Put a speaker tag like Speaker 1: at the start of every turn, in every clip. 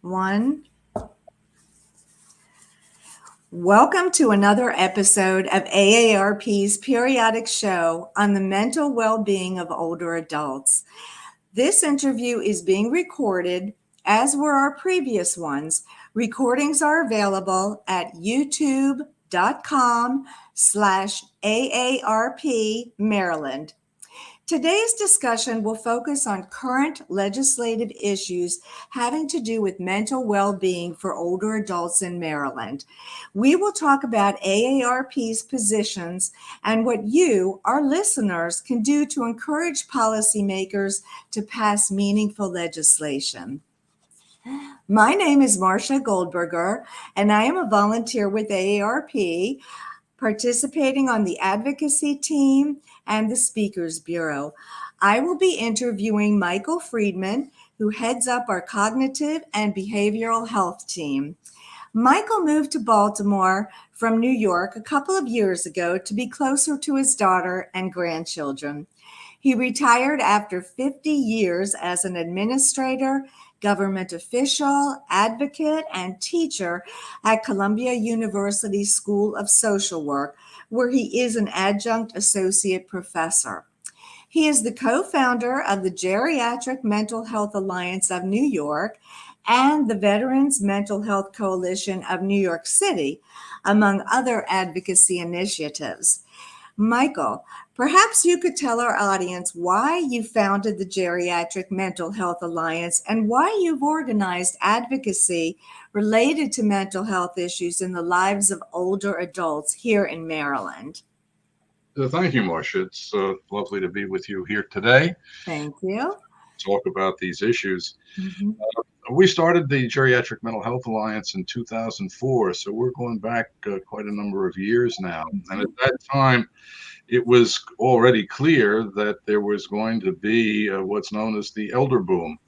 Speaker 1: One. Welcome to another episode of AARP's periodic show on the mental well-being of older adults. This interview is being recorded, as were our previous ones. Recordings are available at youtube.com/AARP Maryland. Today's discussion will focus on current legislative issues having to do with mental well-being for older adults in Maryland. We will talk about AARP's positions and what you, our listeners, can do to encourage policymakers to pass meaningful legislation. My name is Marsha Goldberger, and I am a volunteer with AARP, participating on the advocacy team and the Speakers Bureau. I will be interviewing Michael Friedman, who heads up our cognitive and behavioral health team. Michael moved to Baltimore from New York a couple of years ago to be closer to his daughter and grandchildren. He retired after 50 years as an administrator, government official, advocate, and teacher at Columbia University School of Social Work, where he is an adjunct associate professor. He is the co-founder of the Geriatric Mental Health Alliance of New York and the Veterans Mental Health Coalition of New York City, among other advocacy initiatives. Michael, perhaps you could tell our audience why you founded the Geriatric Mental Health Alliance and why you've organized advocacy related to mental health issues in the lives of older adults here in Maryland.
Speaker 2: Thank you, Marsha. It's lovely to be with you here today.
Speaker 1: Thank you.
Speaker 2: Talk about these issues. We started the Geriatric Mental Health Alliance in 2004, so we're going back quite a number of years now. And at that time, it was already clear that there was going to be what's known as the elder boom,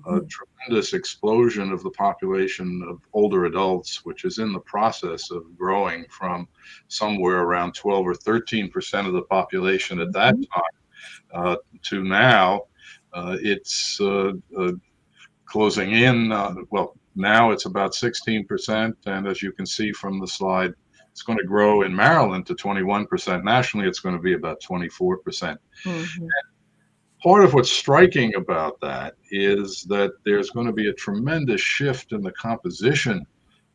Speaker 2: a tremendous explosion of the population of older adults, which is in the process of growing from somewhere around 12 or 13% of the population at that time to now. It's closing in. Now it's about 16%, and as you can see from the slide, it's going to grow in Maryland to 21%. Nationally, it's going to be about 24%. Part of what's striking about that is that there's going to be a tremendous shift in the composition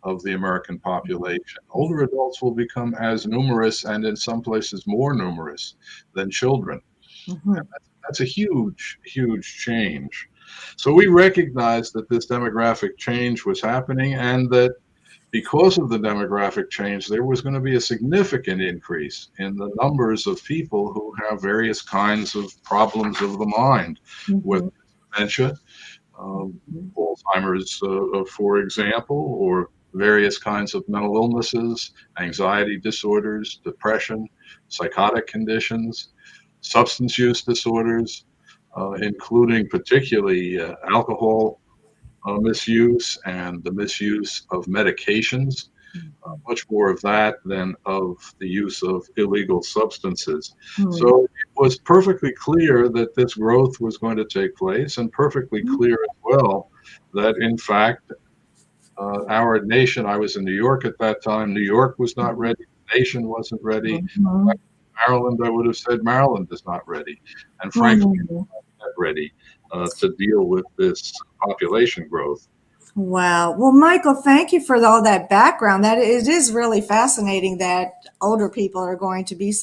Speaker 2: of the American population. Older adults will become as numerous, and in some places more numerous, than children. That's a huge, huge change. So we recognized that this demographic change was happening, and that because of the demographic change, there was going to be a significant increase in the numbers of people who have various kinds of problems of the mind, whether it's dementia, Alzheimer's, for example, or various kinds of mental illnesses, anxiety disorders, depression, psychotic conditions, substance use disorders, including particularly alcohol misuse and the misuse of medications, much more of that than of the use of illegal substances. So it was perfectly clear that this growth was going to take place, and perfectly clear as well that, in fact, our nation, I was in New York at that time, New York was not ready, the nation wasn't ready. Maryland, I would have said Maryland is not ready. And frankly, not ready to deal with this population growth.
Speaker 1: Wow. Well, Michael, thank you for all that background. That it is really fascinating that older people are going to be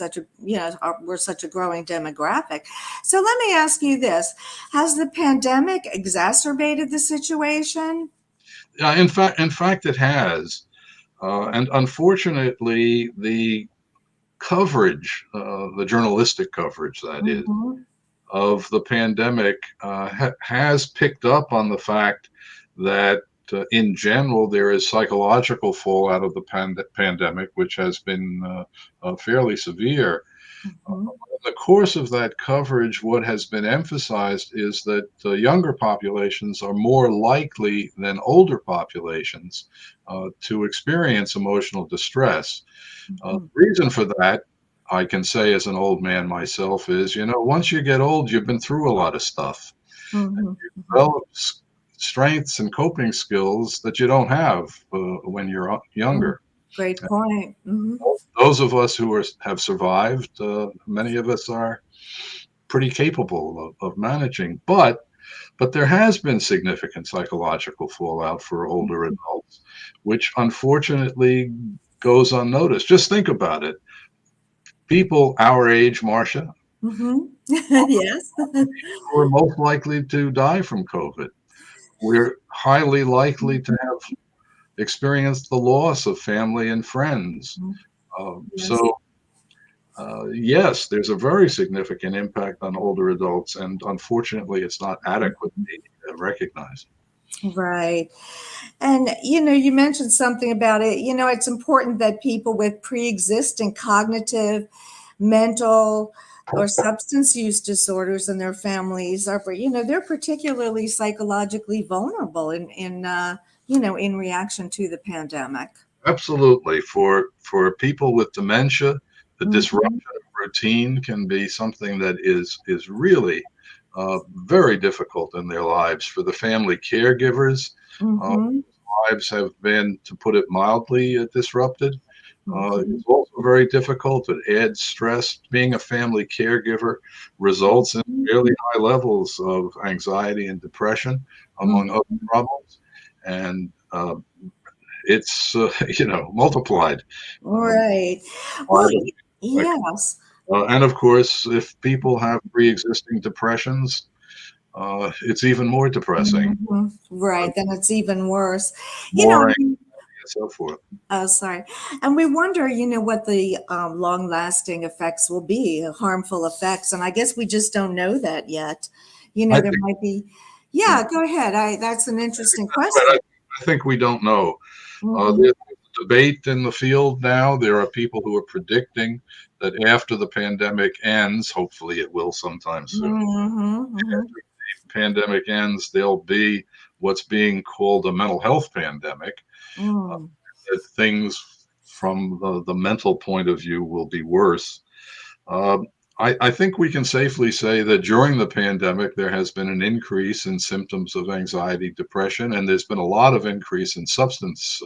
Speaker 1: we're such a growing demographic. So let me ask you this. Has the pandemic exacerbated the situation?
Speaker 2: In fact, it has. And unfortunately, the coverage, the journalistic coverage, that is, of the pandemic has picked up on the fact that in general there is psychological fallout of the pandemic, which has been fairly severe. In the course of that coverage, what has been emphasized is that younger populations are more likely than older populations to experience emotional distress. The reason for that, I can say as an old man myself, is, once you get old, you've been through a lot of stuff. And you develop strengths and coping skills that you don't have when you're younger.
Speaker 1: Great point. Mm-hmm.
Speaker 2: Those of us who have survived, many of us are pretty capable of managing, but there has been significant psychological fallout for older adults, which unfortunately goes unnoticed. Just think about it. People our age, Marsha,
Speaker 1: Mm-hmm. Yes.
Speaker 2: who are most likely to die from COVID. We're highly likely to have experienced the loss of family and friends.
Speaker 1: Yes.
Speaker 2: Yes, there's a very significant impact on older adults, and unfortunately, it's not adequately recognized.
Speaker 1: Right. And, you mentioned something about it. It's important that people with pre-existing cognitive, mental, or substance use disorders in their families are, they're particularly psychologically vulnerable in reaction to the pandemic.
Speaker 2: Absolutely. For people with dementia, the disruption
Speaker 1: Mhm.
Speaker 2: of routine can be something that is really very difficult in their lives. For the family caregivers,
Speaker 1: Mhm.
Speaker 2: lives have been, to put it mildly, disrupted.
Speaker 1: Mhm.
Speaker 2: It's also very difficult. It adds stress. Being a family caregiver results in fairly high levels of anxiety and depression, among other
Speaker 1: Mhm.
Speaker 2: problems. And it's multiplied. Um,
Speaker 1: Right.
Speaker 2: by
Speaker 1: Well,
Speaker 2: the like,
Speaker 1: yes.
Speaker 2: and of course, if people have pre-existing depressions, it's even more depressing,
Speaker 1: Mhm. Right. Then it's even worse. You know,
Speaker 2: more anxiety, and so forth.
Speaker 1: oh, sorry. And we wonder, what the long-lasting effects will be, harmful effects. And I guess we just don't know that yet.
Speaker 2: I
Speaker 1: There
Speaker 2: think,
Speaker 1: might be.
Speaker 2: yeah,
Speaker 1: Yeah, go ahead. That's an interesting
Speaker 2: that's right.
Speaker 1: question.
Speaker 2: I think we don't know.
Speaker 1: Hmm.
Speaker 2: There's a debate in the field now. There are people who are predicting that after the pandemic ends, hopefully it will sometime soon.
Speaker 1: Hmm. Hmm.
Speaker 2: After the pandemic ends, there'll be what's being called a mental health pandemic.
Speaker 1: Mm.
Speaker 2: That things from the mental point of view will be worse. Um, I think we can safely say that during the pandemic, there has been an increase in symptoms of anxiety, depression, and there's been a lot of increase in substance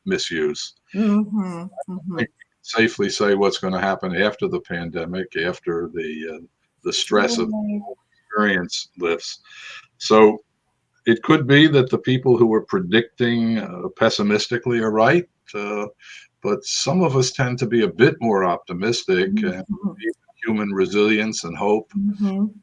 Speaker 2: misuse.
Speaker 1: Hmm.
Speaker 2: I
Speaker 1: Hmm.
Speaker 2: think we can safely say what's going to happen after the pandemic, after the stress of
Speaker 1: Right.
Speaker 2: experience lifts. So it could be that the people who were predicting pessimistically are right, but some of us tend to be a bit more optimistic and
Speaker 1: Mhm.
Speaker 2: human resilience and hope
Speaker 1: Mhm.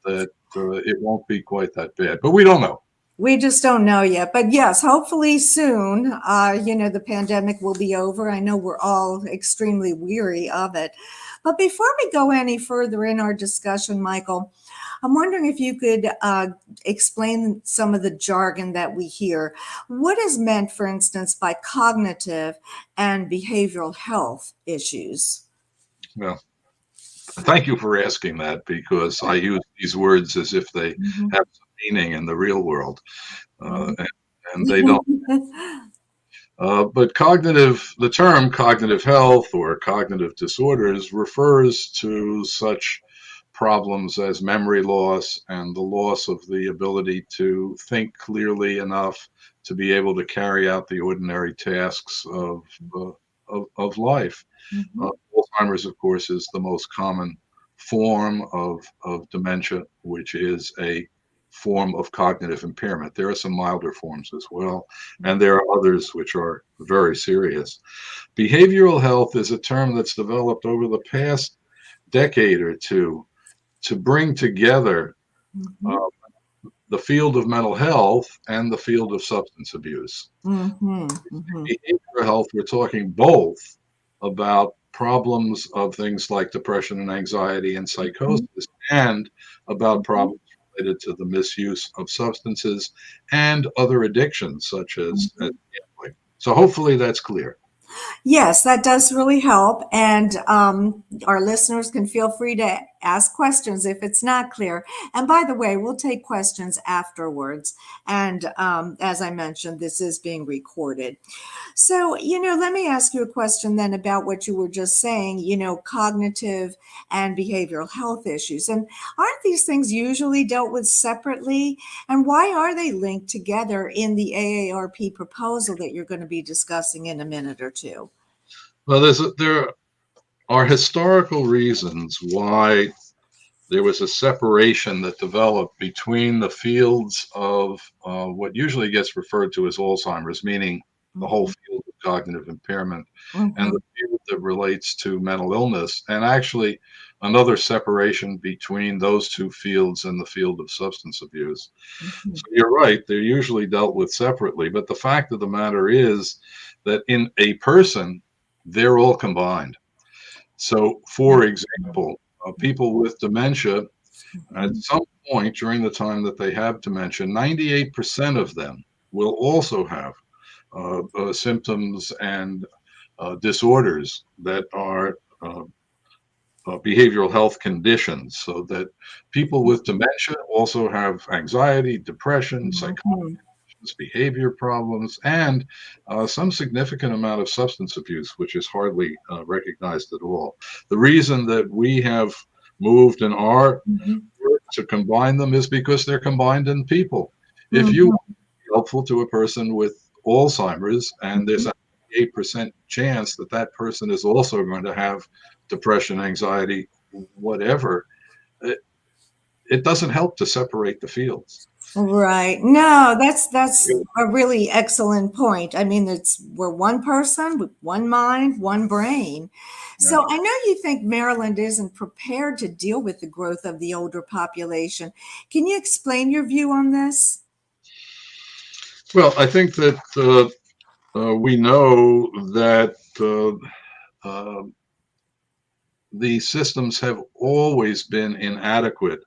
Speaker 2: that it won't be quite that bad. But we don't know.
Speaker 1: We just don't know yet. But yes, hopefully soon, the pandemic will be over. I know we're all extremely weary of it. But before we go any further in our discussion, Michael, I'm wondering if you could explain some of the jargon that we hear. What is meant, for instance, by cognitive and behavioral health issues?
Speaker 2: Well, thank you for asking that because I use these words as if they
Speaker 1: Mhm.
Speaker 2: have some meaning in the real world, uh,
Speaker 1: Mhm.
Speaker 2: and, and they don't. But the term cognitive health or cognitive disorders refers to such problems as memory loss and the loss of the ability to think clearly enough to be able to carry out the ordinary tasks of life.
Speaker 1: Mhm.
Speaker 2: Alzheimer's, of course, is the most common form of dementia, which is a form of cognitive impairment. There are some milder forms as well, and there are others which are very serious. Behavioral health is a term that's developed over the past decade or two to bring together
Speaker 1: Mhm.
Speaker 2: uh, the field of mental health and the field of substance abuse.
Speaker 1: Mhm. Mhm.
Speaker 2: Behavioral health, we're talking both about problems of things like depression and anxiety and
Speaker 1: Mhm.
Speaker 2: psychosis, and about
Speaker 1: Mhm.
Speaker 2: problems related to the misuse of substances and other addictions such as
Speaker 1: Mhm.
Speaker 2: gambling. So hopefully that's clear.
Speaker 1: Yes, that does really help. And our listeners can feel free to ask questions if it's not clear. And by the way, we'll take questions afterwards. And as I mentioned, this is being recorded. So, let me ask you a question then about what you were just saying, cognitive and behavioral health issues. And aren't these things usually dealt with separately? And why are they linked together in the AARP proposal that you're going to be discussing in a minute or two?
Speaker 2: Well, there are historical reasons why there was a separation that developed between the fields of what usually gets referred to as Alzheimer's, meaning the whole field of cognitive impairment, and the field that relates to mental illness, and actually another separation between those two fields and the field of substance abuse. So you're right, they're usually dealt with separately, but the fact of the matter is that in a person, they're all combined. So, for example, people with dementia, at some point during the time that they have dementia, 98% of them will also have symptoms and disorders that are behavioral health conditions. So that people with dementia also have anxiety, depression, psychosis, behavior problems, and some significant amount of substance abuse, which is hardly recognized at all. The reason that we have moved in our work to combine them is because they're combined in people. If you want to be helpful to a person with Alzheimer's, and there's a 8% chance that that person is also going to have depression, anxiety, whatever, it doesn't help to separate the fields.
Speaker 1: Right. No, that's a really excellent point. I mean, we're one person with one mind, one brain. So I know you think Maryland isn't prepared to deal with the growth of the older population. Can you explain your view on this?
Speaker 2: Well, I think that we know that the systems have always been inadequate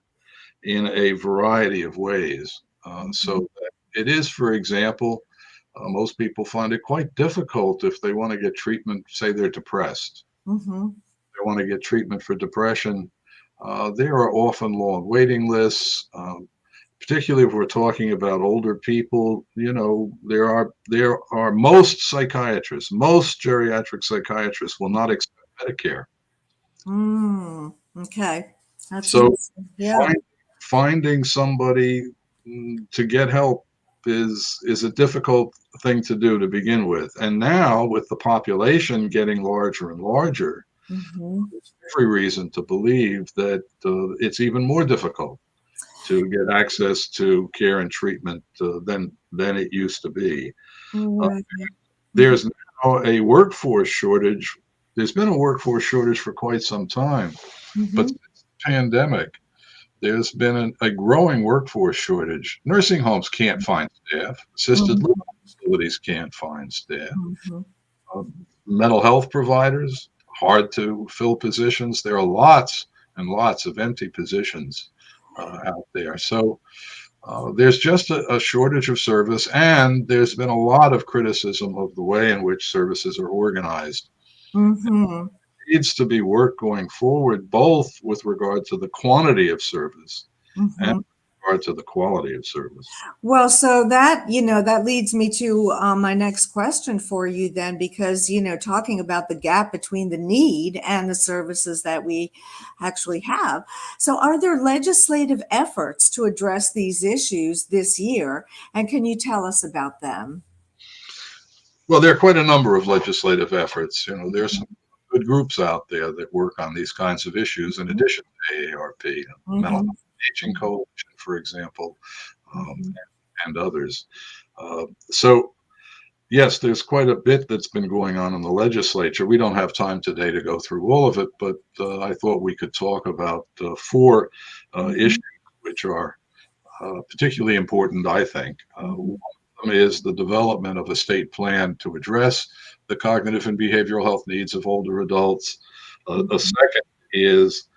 Speaker 2: in a variety of ways. So that it is, for example, most people find it quite difficult if they want to get treatment, say they're depressed. They want to get treatment for depression. There are often long waiting lists, particularly if we're talking about older people. There are most psychiatrists, most geriatric psychiatrists will not accept Medicare.
Speaker 1: Okay.
Speaker 2: So finding somebody to get help is a difficult thing to do to begin with. And now with the population getting larger and larger, there's every reason to believe that it's even more difficult to get access to care and treatment than it used to be. There's now a workforce shortage. There's been a workforce shortage for quite some time, but since the pandemic, there's been a growing workforce shortage. Nursing homes can't find staff. Assisted living facilities can't find staff. Mental health providers, hard to fill positions. There are lots and lots of empty positions out there. So there's just a shortage of service, and there's been a lot of criticism of the way in which services are organized. Needs to be work going forward, both with regard to the quantity of service and with regard to the quality of service.
Speaker 1: Well, so that leads me to my next question for you then, because talking about the gap between the need and the services that we actually have. So are there legislative efforts to address these issues this year? And can you tell us about them?
Speaker 2: Well, there are quite a number of legislative efforts. There's some good groups out there that work on these kinds of issues, in addition to AARP, Mental Health Aging Coalition, for example, and others. So, yes, there's quite a bit that's been going on in the legislature. We don't have time today to go through all of it, but I thought we could talk about four issues which are particularly important, I think. One of them is the development of a state plan to address the cognitive and behavioral health needs of older adults. A second is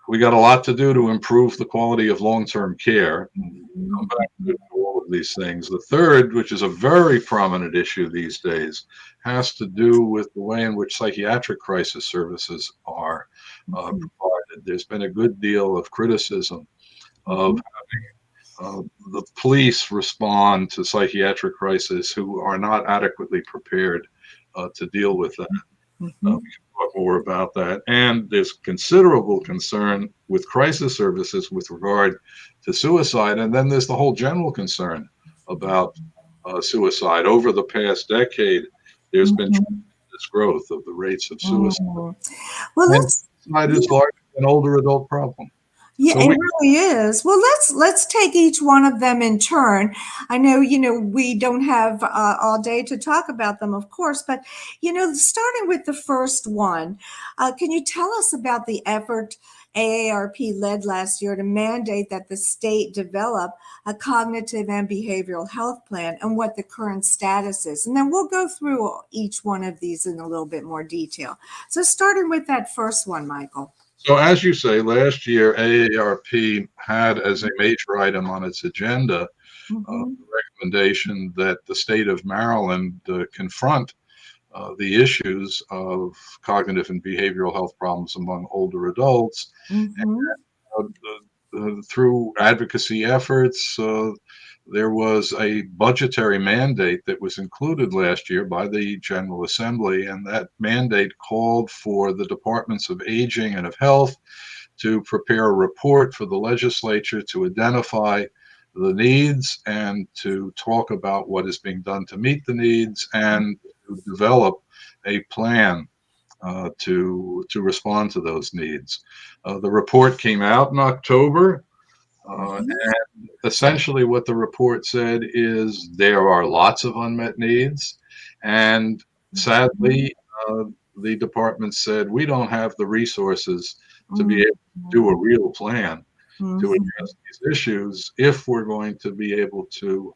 Speaker 2: we got a lot to do to improve the quality of long-term care. Come back to all of these things. The third, which is a very prominent issue these days, has to do with the way in which psychiatric crisis services are provided. There's been a good deal of criticism of
Speaker 1: Mhm.
Speaker 2: the police respond to psychiatric crisis who are not adequately prepared to deal with that. We
Speaker 1: Mhm.
Speaker 2: can talk more about that. And there's considerable concern with crisis services with regard to suicide. And then there's the whole general concern about suicide. Over the past decade, there's been
Speaker 1: Mhm.
Speaker 2: tremendous growth of the rates of suicide.
Speaker 1: Mhm. Well,
Speaker 2: And
Speaker 1: let's
Speaker 2: suicide is
Speaker 1: yeah,
Speaker 2: largely an older adult problem.
Speaker 1: yeah,
Speaker 2: So
Speaker 1: it
Speaker 2: we
Speaker 1: really is. Well, let's take each one of them in turn. I know, we don't have all day to talk about them, of course, but starting with the first one, can you tell us about the effort AARP led last year to mandate that the state develop a cognitive and behavioral health plan and what the current status is? And then we'll go through each one of these in a little bit more detail. So starting with that first one, Michael.
Speaker 2: So, as you say, last year AARP had as a major item on its agenda
Speaker 1: Mhm.
Speaker 2: the recommendation that the state of Maryland confront the issues of cognitive and behavioral health problems among older adults.
Speaker 1: Mhm.
Speaker 2: Uh, Through advocacy efforts, there was a budgetary mandate that was included last year by the General Assembly, and that mandate called for the Departments of Aging and of Health to prepare a report for the legislature to identify the needs and to talk about what is being done to meet the needs and to develop a plan to respond to those needs. The report came out in October.
Speaker 1: Mhm.
Speaker 2: And essentially, what the report said is there are lots of unmet needs. And
Speaker 1: Mhm.
Speaker 2: sadly, uh, the department said we don't have the resources to be
Speaker 1: Mhm.
Speaker 2: able to do a real plan to
Speaker 1: Mhm.
Speaker 2: address these issues. If we're going to be able to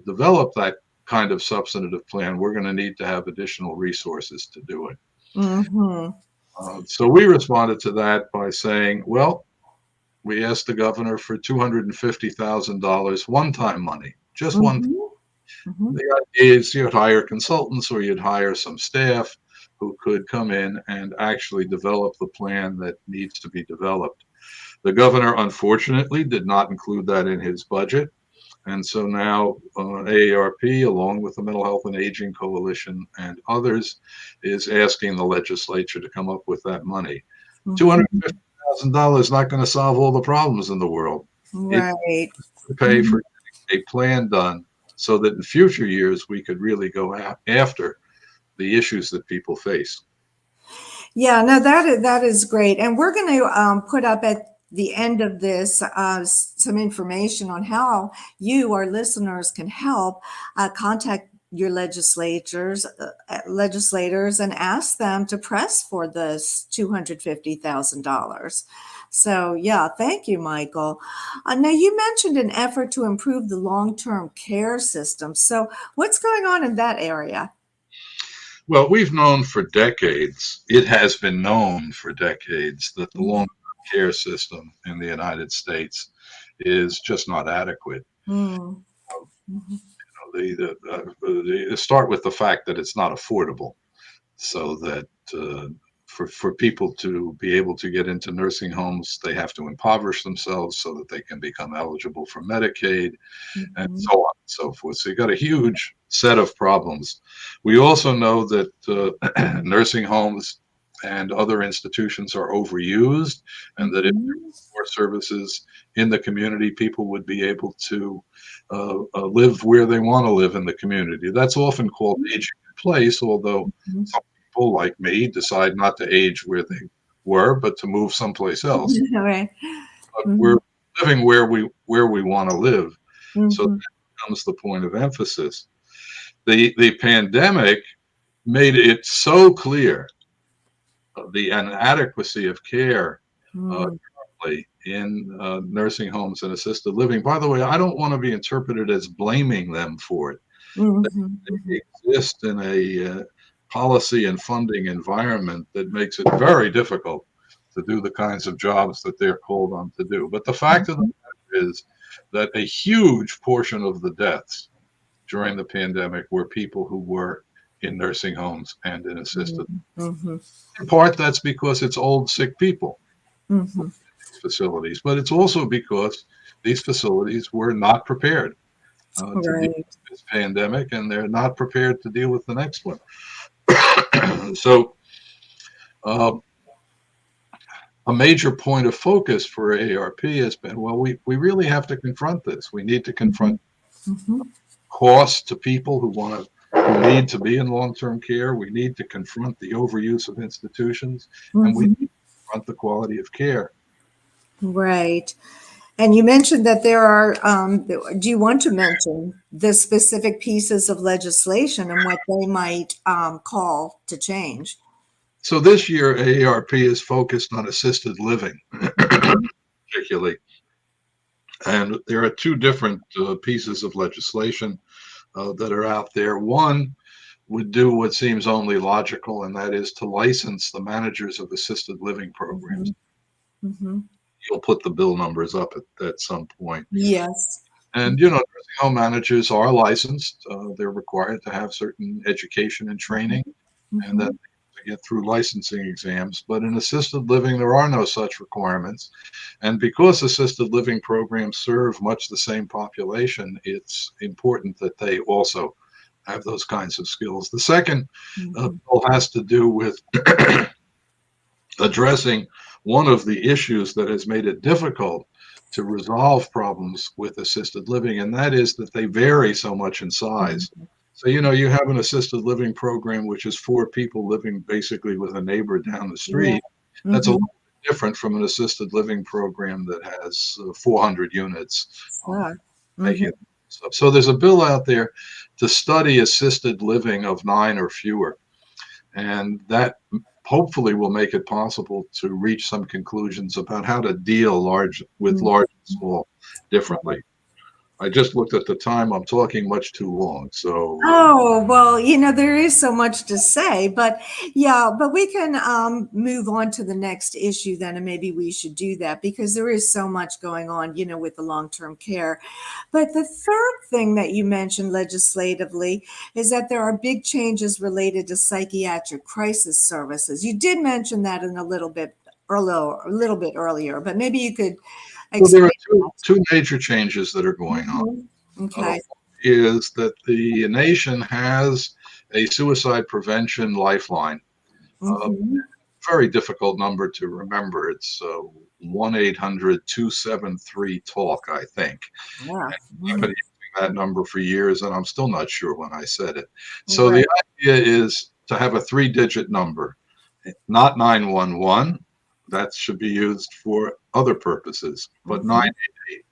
Speaker 2: develop that kind of substantive plan, we're going to need to have additional resources to do it.
Speaker 1: Mhm.
Speaker 2: So we responded to that by saying, well, we asked the governor for $250,000 one-time money, just one.
Speaker 1: Mhm. Mhm.
Speaker 2: The idea is you'd hire consultants or you'd hire some staff who could come in and actually develop the plan that needs to be developed. The governor, unfortunately, did not include that in his budget. And so now AARP, along with the Mental Health and Aging Coalition and others, is asking the legislature to come up with that money.
Speaker 1: Mhm.
Speaker 2: $250,000 is not going to solve all the problems in the world. It
Speaker 1: Right.
Speaker 2: can pay
Speaker 1: Mhm.
Speaker 2: for a plan done so that in future years we could really go after the issues that people face.
Speaker 1: Yeah, no, that is great. And we're going to put up at the end of this some information on how you, our listeners, can help contact your legislators and ask them to press for this $250,000. So, yeah, thank you, Michael. Now, you mentioned an effort to improve the long-term care system. So, what's going on in that area?
Speaker 2: Well, we've known for decades, it has been known for decades that the
Speaker 1: Mhm.
Speaker 2: long term care system in the United States is just not adequate.
Speaker 1: Mm. Mhm.
Speaker 2: Start with the fact that it's not affordable, so that for people to be able to get into nursing homes, they have to impoverish themselves so that they can become eligible for Medicaid and
Speaker 1: Mhm.
Speaker 2: so on and so forth. So you got a huge set of problems. We also know that nursing homes and other institutions are overused, and that if there
Speaker 1: Mhm.
Speaker 2: were more services in the community, people would be able to live where they want to live in the community. That's often called aging in place, although
Speaker 1: Mhm.
Speaker 2: some people like me decide not to age where they were, but to move someplace else.
Speaker 1: All right.
Speaker 2: But we're
Speaker 1: Mhm.
Speaker 2: living where we want to live. So
Speaker 1: Mhm.
Speaker 2: that becomes the point of emphasis. The pandemic made it so clear the inadequacy of care uh,
Speaker 1: Mhm.
Speaker 2: currently in nursing homes and assisted living. By the way, I don't want to be interpreted as blaming them for it.
Speaker 1: Mhm. Mhm.
Speaker 2: They exist in a policy and funding environment that makes it very difficult to do the kinds of jobs that they're called on to do. But the fact of the
Speaker 1: Mhm.
Speaker 2: matter is that a huge portion of the deaths during the pandemic were people who were in nursing homes and in assisted.
Speaker 1: Mhm.
Speaker 2: In part, that's because it's old, sick people.
Speaker 1: Mm-hmm.
Speaker 2: facilities, but it's also because these facilities were not prepared to deal
Speaker 1: Right.
Speaker 2: with this pandemic, and they're not prepared to deal with the next one. So, uh, a major point of focus for AARP has been, well, we really have to confront this. We need to confront
Speaker 1: Mm-hmm.
Speaker 2: costs to people who need to be in long-term care. We need to confront the overuse of institutions, and we need
Speaker 1: Mm-hmm.
Speaker 2: to confront the quality of care.
Speaker 1: Right. And you mentioned that there are, do you want to mention the specific pieces of legislation and what they might call to change?
Speaker 2: So this year, AARP is focused on assisted living,
Speaker 1: Mhm.
Speaker 2: particularly. And there are two different pieces of legislation that are out there. One would do what seems only logical, and that is to license the managers of assisted living programs.
Speaker 1: Mhm. Mhm.
Speaker 2: You'll put the bill numbers up at some point.
Speaker 1: Yes.
Speaker 2: And, you know, nursing home managers are licensed. They're required to have certain education and training, and that
Speaker 1: Mhm.
Speaker 2: to get through licensing exams. But in assisted living, there are no such requirements. And because assisted living programs serve much the same population, it's important that they also have those kinds of skills. The second
Speaker 1: Mhm.
Speaker 2: bill has to do with addressing one of the issues that has made it difficult to resolve problems with assisted living, and that is that they vary so much in size.
Speaker 1: Mhm.
Speaker 2: So, you know, you have an assisted living program which is 4 people living basically with a neighbor down the
Speaker 1: Yeah.
Speaker 2: street. That's a
Speaker 1: Mhm.
Speaker 2: little bit different from an assisted living program that has 400 units,
Speaker 1: Sure.
Speaker 2: making
Speaker 1: Mhm.
Speaker 2: it stuff. So there's a bill out there to study assisted living of 9 or fewer, and that hopefully will make it possible to reach some conclusions about how to deal with
Speaker 1: Mhm.
Speaker 2: large and small differently. I just looked at the time. I'm talking much too long. So,
Speaker 1: Oh, well, there is so much to say, but yeah, but we can move on to the next issue then, and maybe we should do that because there is so much going on, with the long-term care. But the third thing that you mentioned legislatively is that there are big changes related to psychiatric crisis services. You did mention that in a little bit earlier, but maybe you could
Speaker 2: so there
Speaker 1: explain
Speaker 2: are two,
Speaker 1: that.
Speaker 2: two major changes that are going on.
Speaker 1: Mhm. Okay.
Speaker 2: Is that the nation has a suicide prevention lifeline? A
Speaker 1: Hmm.
Speaker 2: very difficult number to remember. It's 1-800-273-TALK, I think.
Speaker 1: Yeah.
Speaker 2: I've
Speaker 1: Mhm.
Speaker 2: been using that number for years, and I'm still not sure when I said it. So
Speaker 1: Right.
Speaker 2: the idea is to have a 3-digit number, not 911. That should be used for other purposes, but
Speaker 1: Mhm.
Speaker 2: 988.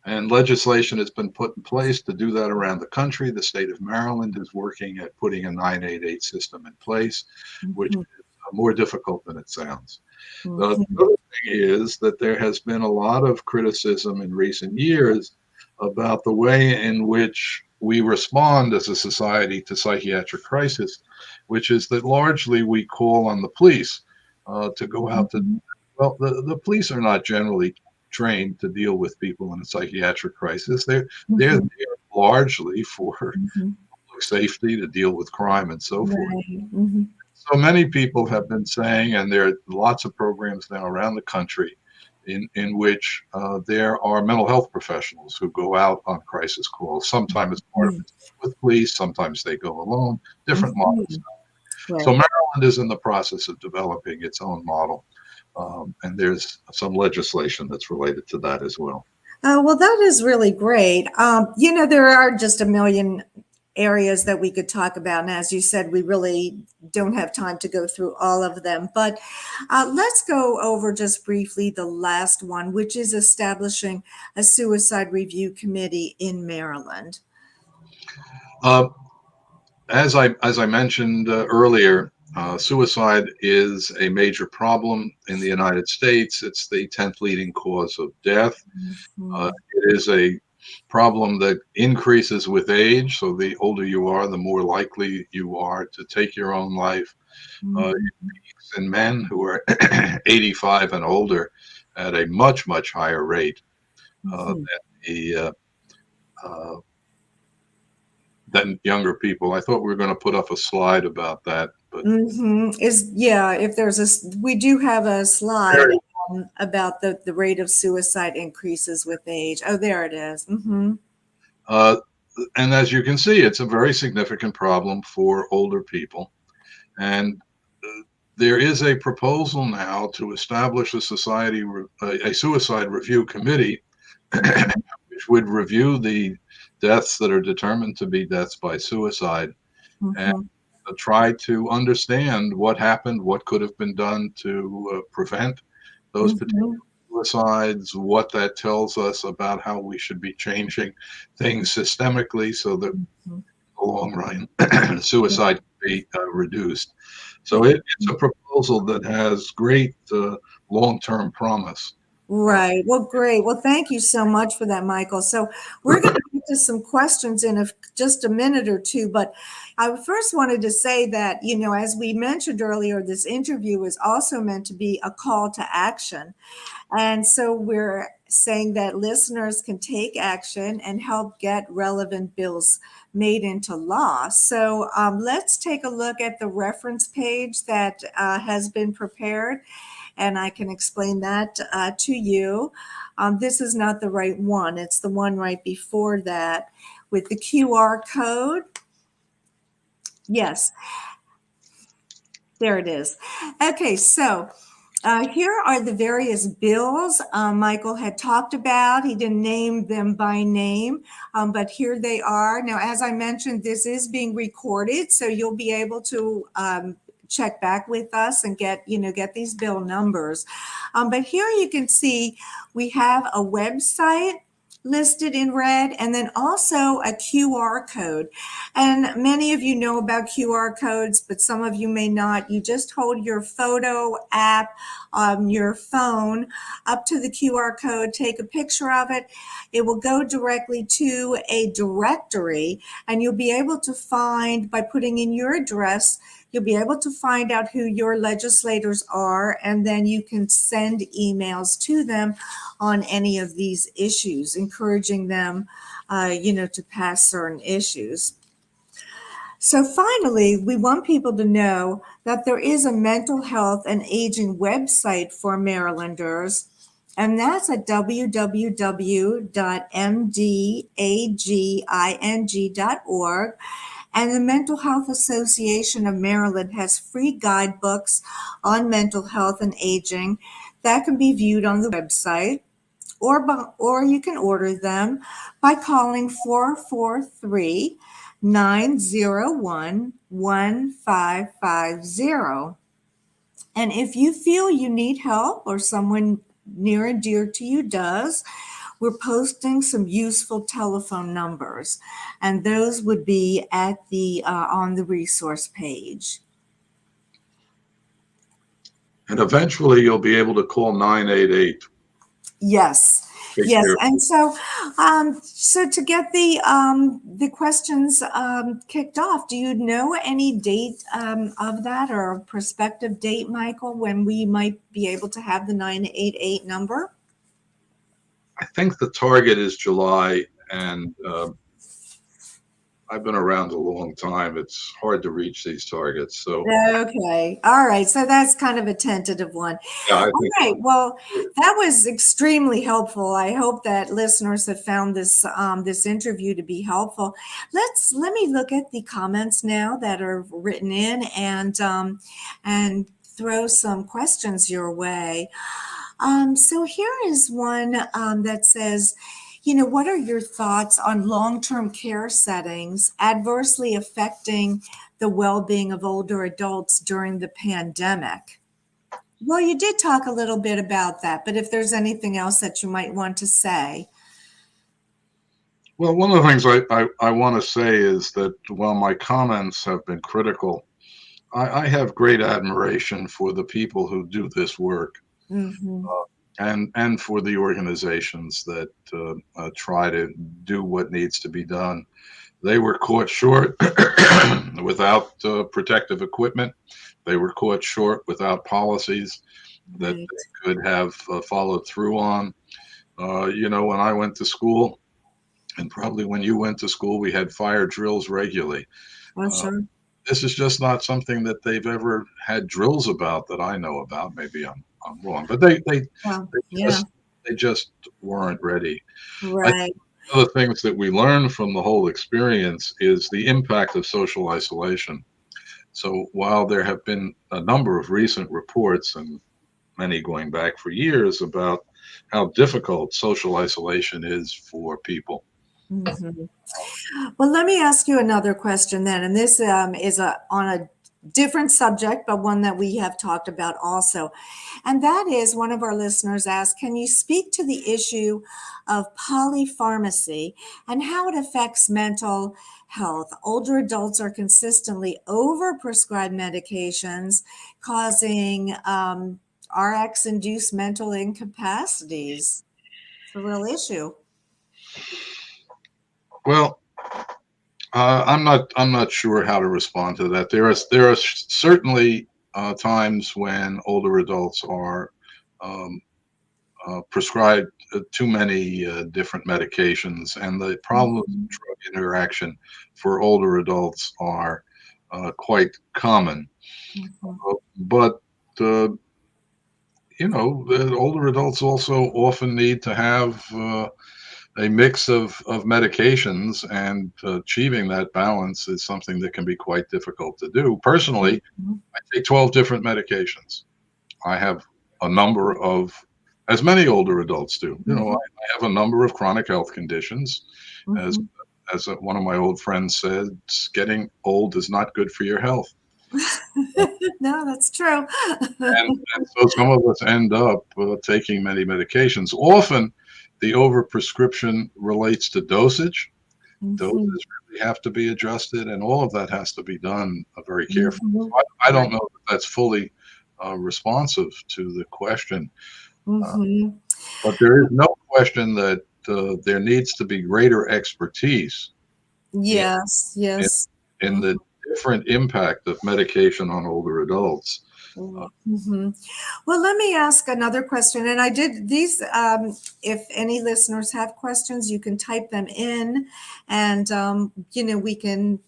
Speaker 2: And legislation has been put in place to do that around the country. The state of Maryland is working at putting a 988 system in place, which
Speaker 1: Mhm.
Speaker 2: is more difficult than it sounds. The
Speaker 1: Mhm.
Speaker 2: other thing is that there has been a lot of criticism in recent years about the way in which we respond as a society to psychiatric crisis, which is that largely we call on the police to go out to.
Speaker 1: Mhm.
Speaker 2: Well, the police are not generally trained to deal with people in a psychiatric crisis. They're
Speaker 1: Mhm.
Speaker 2: there largely for
Speaker 1: Mhm.
Speaker 2: public safety, to deal with crime and so forth.
Speaker 1: Right. Mhm.
Speaker 2: So many people have been saying, and there are lots of programs now around the country in which there are mental health professionals who go out on crisis calls. Sometimes as part of
Speaker 1: Mhm.
Speaker 2: it with police, sometimes they go alone, different models.
Speaker 1: Mhm.
Speaker 2: So
Speaker 1: Right.
Speaker 2: Maryland is in the process of developing its own model. And there's some legislation that's related to that as well.
Speaker 1: Well, that is really great. There are just a million areas that we could talk about. And as you said, we really don't have time to go through all of them. But let's go over just briefly the last one, which is establishing a suicide review committee in Maryland.
Speaker 2: Uh, as I mentioned earlier, suicide is a major problem in the United States. It's the 10th leading cause of death.
Speaker 1: Mhm.
Speaker 2: It is a problem that increases with age. So the older you are, the more likely you are to take your own life. It
Speaker 1: Mhm.
Speaker 2: peaks in men who are 85 and older at a much, much higher rate
Speaker 1: Mhm.
Speaker 2: the uh, than younger people. I thought we were going to put up a slide about that, but
Speaker 1: Mhm. Is yeah, if there's we do have a slide
Speaker 2: there
Speaker 1: about the rate of suicide increases with age. Oh, there it is. Mm-hmm.
Speaker 2: And as you can see, it's a very significant problem for older people. And there is a proposal now to establish a suicide review committee, which would review the deaths that are determined to be deaths by suicide, and try to understand what happened, what could have been done to prevent those particular suicides, what that tells us about how we should be changing things systemically so that in the long run suicide can be reduced. So it's a proposal that has great long-term promise.
Speaker 1: Right. Well, great. Well, thank you so much for that, Michael. So we're going to get to some questions in just a minute or two, but I first wanted to say that, as we mentioned earlier, this interview is also meant to be a call to action. And so we're saying that listeners can take action and help get relevant bills made into law. So let's take a look at the reference page that has been prepared, and I can explain that to you. This is not the right one. It's the one right before that with the QR code. Yes, there it is. Okay, so here are the various bills Michael had talked about. He didn't name them by name, but here they are. Now, as I mentioned, this is being recorded, so you'll be able to check back with us and get these bill numbers. But here you can see we have a website listed in red, and then also a QR code. And many of you know about QR codes, but some of you may not. You just hold your photo app on your phone up to the QR code, take a picture of it. It will go directly to a directory, and you'll be able to find, by putting in your address, you'll be able to find out who your legislators are, and then you can send emails to them on any of these issues, encouraging them, to pass certain issues. So finally, we want people to know that there is a mental health and aging website for Marylanders, and that's at www.mdaging.org. And the Mental Health Association of Maryland has free guidebooks on mental health and aging that can be viewed on the website, or you can order them by calling 443-901-1550. And if you feel you need help, or someone near and dear to you does, we're posting some useful telephone numbers, and those would be at the on the resource page.
Speaker 2: And eventually you'll be able to call 988.
Speaker 1: Yes. Yes, and so to get the questions kicked off, do you know any date of that, or a prospective date, Michael, when we might be able to have the 988 number?
Speaker 2: I think the target is July, and I've been around a long time. It's hard to reach these targets. So
Speaker 1: okay, all right. So that's kind of a tentative one.
Speaker 2: Yeah,
Speaker 1: all right. Well, that was extremely helpful. I hope that listeners have found this this interview to be helpful. Let me look at the comments now that are written in, and throw some questions your way. So here is one that says, what are your thoughts on long-term care settings adversely affecting the well-being of older adults during the pandemic? Well, you did talk a little bit about that, but if there's anything else that you might want to say.
Speaker 2: Well, one of the things I want to say is that while my comments have been critical, I have great admiration for the people who do this work.
Speaker 1: Mm-hmm.
Speaker 2: And for the organizations that try to do what needs to be done. They were caught short without protective equipment. They were caught short without policies that they could have followed through on. When I went to school, and probably when you went to school, we had fire drills regularly.
Speaker 1: Well, sure.
Speaker 2: This is just not something that they've ever had drills about that I know about. Maybe I'm I'm wrong, but they
Speaker 1: Well,
Speaker 2: they
Speaker 1: yeah,
Speaker 2: just weren't ready. I think
Speaker 1: right.
Speaker 2: one of the things that we learned from the whole experience is the impact of social isolation. So while there have been a number of recent reports, and many going back for years, about how difficult social isolation is for people.
Speaker 1: Mhm. Well, let me ask you another question then, and this is on a different subject, but one that we have talked about also. And that is, one of our listeners asked, can you speak to the issue of polypharmacy and how it affects mental health? Older adults are consistently overprescribed medications, causing RX-induced mental incapacities. It's a real issue.
Speaker 2: Well, I'm not sure how to respond to that. There are certainly times when older adults are um, prescribed too many different medications, and the problems
Speaker 1: Mhm.
Speaker 2: of drug interaction for older adults are quite common.
Speaker 1: Mhm.
Speaker 2: But the older adults also often need to have a mix of medications, and achieving that balance is something that can be quite difficult to do. Personally,
Speaker 1: Mhm.
Speaker 2: I take 12 different medications. I have a number of, as many older adults do.
Speaker 1: Mhm.
Speaker 2: I have a number of chronic health conditions. As
Speaker 1: Mhm.
Speaker 2: one of my old friends said, getting old is not good for your health.
Speaker 1: No, that's true.
Speaker 2: And so some of us end up taking many medications. Often, the overprescription relates to dosage. Doses
Speaker 1: Mhm.
Speaker 2: really have to be adjusted, and all of that has to be done very carefully.
Speaker 1: Mhm.
Speaker 2: So I
Speaker 1: Right.
Speaker 2: don't know that that's fully responsive to the question, uh,
Speaker 1: Mhm.
Speaker 2: but there is no question that there needs to be greater expertise in,
Speaker 1: Yes,
Speaker 2: in,
Speaker 1: yes.
Speaker 2: in the different impact of medication on older adults. Uh,
Speaker 1: Mm-hmm. Well, let me ask another question. And I did these, if any listeners have questions, you can type them in and, we can,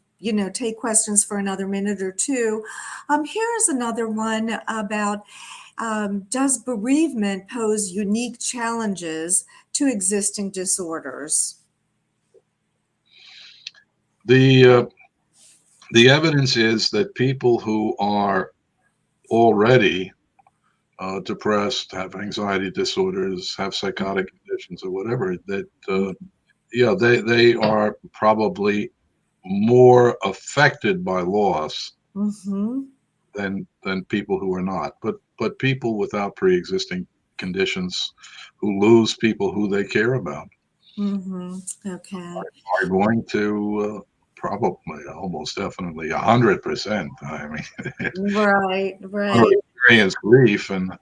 Speaker 1: take questions for another minute or two. Here's another one about, does bereavement pose unique challenges to existing disorders?
Speaker 2: the the evidence is that people who are already depressed, have anxiety disorders, have psychotic conditions, or whatever, that yeah, they are probably more affected by loss
Speaker 1: Mm-hmm.
Speaker 2: than people who are not. But people without pre-existing conditions who lose people who they care about
Speaker 1: Mm-hmm. Okay.
Speaker 2: are going to probably, almost definitely, 100%. I mean,
Speaker 1: Right, right.
Speaker 2: experience grief, and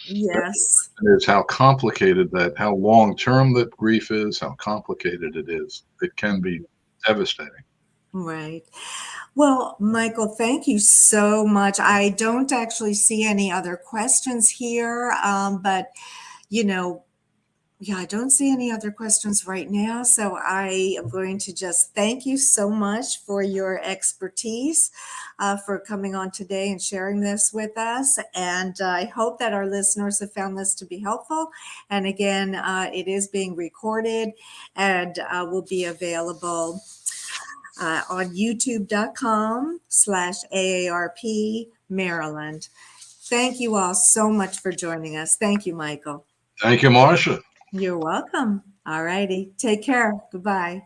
Speaker 1: Yes.
Speaker 2: is how long term that grief is, how complicated it is. It can be devastating.
Speaker 1: Right. Well, Michael, thank you so much. I don't actually see any other questions here, but you know, yeah, I don't see any other questions right now. So I am going to just thank you so much for your expertise, for coming on today and sharing this with us. And I hope that our listeners have found this to be helpful. And again, it is being recorded and will be available on youtube.com/AARP Maryland. Thank you all so much for joining us. Thank you, Michael.
Speaker 2: Thank you, Marsha.
Speaker 1: You're welcome. All righty. Take care. Goodbye.